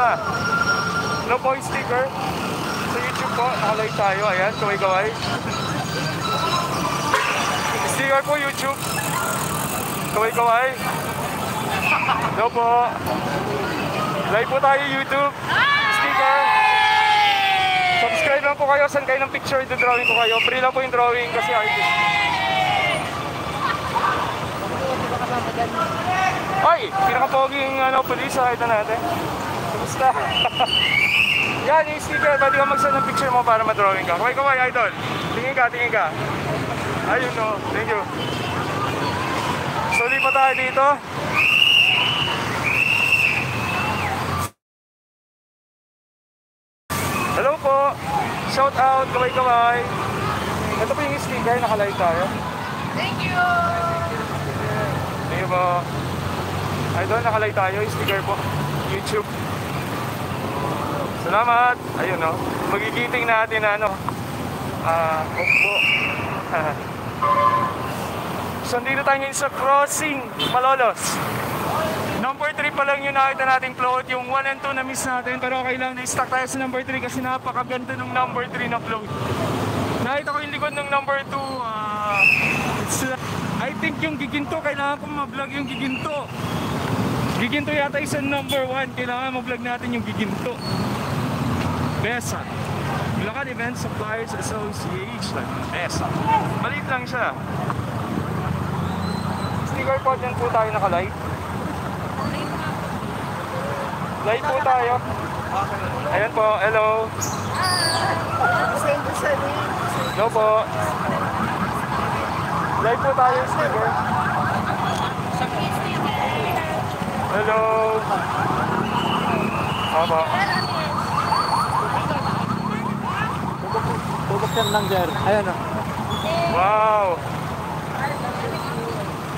ba? Ano po yung sticker? Sa YouTube po, nakalive tayo. Ayan, kaway-kaway. Sticker po YouTube. Kaway-kaway. Hello po. Live po tayo YouTube. Sticker. Subscribe lang po kayo. Saan kayo ng picture? Ito drawing ko kayo. Free lang po yung drawing kasi artist. Ay! Pinakapoging police. Ito natin. Kamusta? Yan yung sticker. Pwede ka mag-send ng picture mo para ma-drawing ka. Kaway-kaway, idol. Tingin ka, tingin ka. Ayun no. Thank you. Suli pa tayo dito. Hello po. Shout out. Kaway-kaway. Ito po yung sticker. Nakalive tayo. Thank you. Thank you po. Idol, nakalive tayo. Sticker po. YouTube. Salamat. Ayun no. Magigiting natin po. So, dito tayo ngayon sa crossing Malolos. Number 3 pa lang yung nakita nating float. Yung 1 and 2 na miss natin. Pero okay lang, na-stuck tayo sa number 3 kasi napakaganda ng number 3 na float. Nakita ko yung likod ng number 2. I think yung giginto, kailangan ko ma-vlog yung giginto. Giginto yata isa number 1. Kailangan ma-vlog natin yung giginto. BESA. Bulacan Event Suppliers Association. BESA. Maliit lang siya. Sticker po dyan po tayo naka-live. Live po tayo. Ayan po, hello. Hello po. Live po tayo, sticker. Hello. Opo. Tubok yan lang, sir. Ayan o. Wow.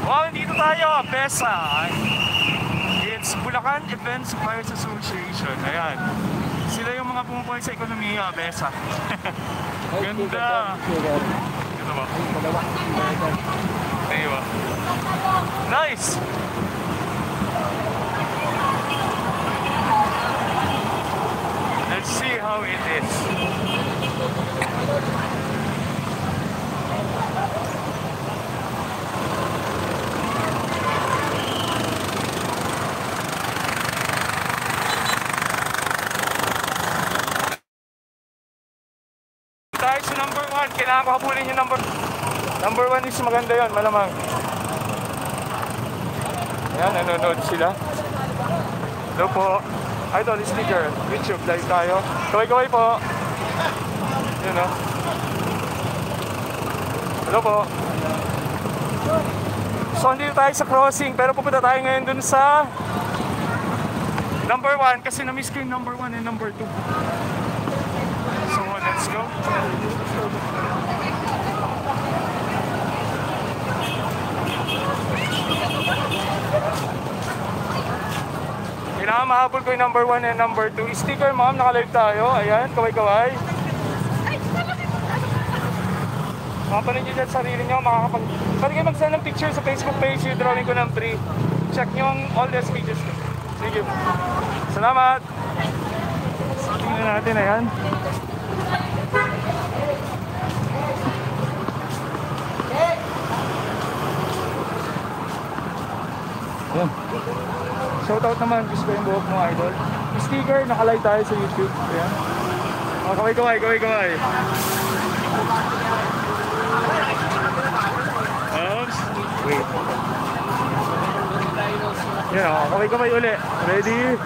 Wow, dito tayo. BESA. It's Bulacan Event Suppliers Association. Ayan. Sila yung mga pumupuhay sa ekonomiya, BESA. Ganda. Ganda ba? Ayun. Nice. Let's see how it is. Tayo sa number 1. Kailangan ko habulin yung number 1 is maganda yon, malamang. Ayan, nanonood sila. Hello po. Idol, sticker. YouTube, live tayo. Kaway-kaway po. Yun o. Hello po. So, andito tayo sa crossing. Pero pupunta tayo ngayon dun sa number 1 kasi na-miss ko yung number 1 and number 2. So, let's go. Kailangan mahabol ko yung number 1 and number 2. Sticker, ma'am, naka-live tayo. Ayan, kaway-kaway. Makapanin nyo dyan sarili nyo. Pwede kayo mag-send ng picture sa Facebook page. Yung drawing ko ng free. Check nyo all these pages ko. Sige. Salamat. So, tingnan natin. Ayan. Ayan. Shoutout naman, gusto ko yung buhok mo, idol. Sticker, naka-live tayo sa YouTube. Ayan. Oh, kaway-kaway, kaway-kaway. Oops. Wait. Yan o, kaway-kaway uli. Ready?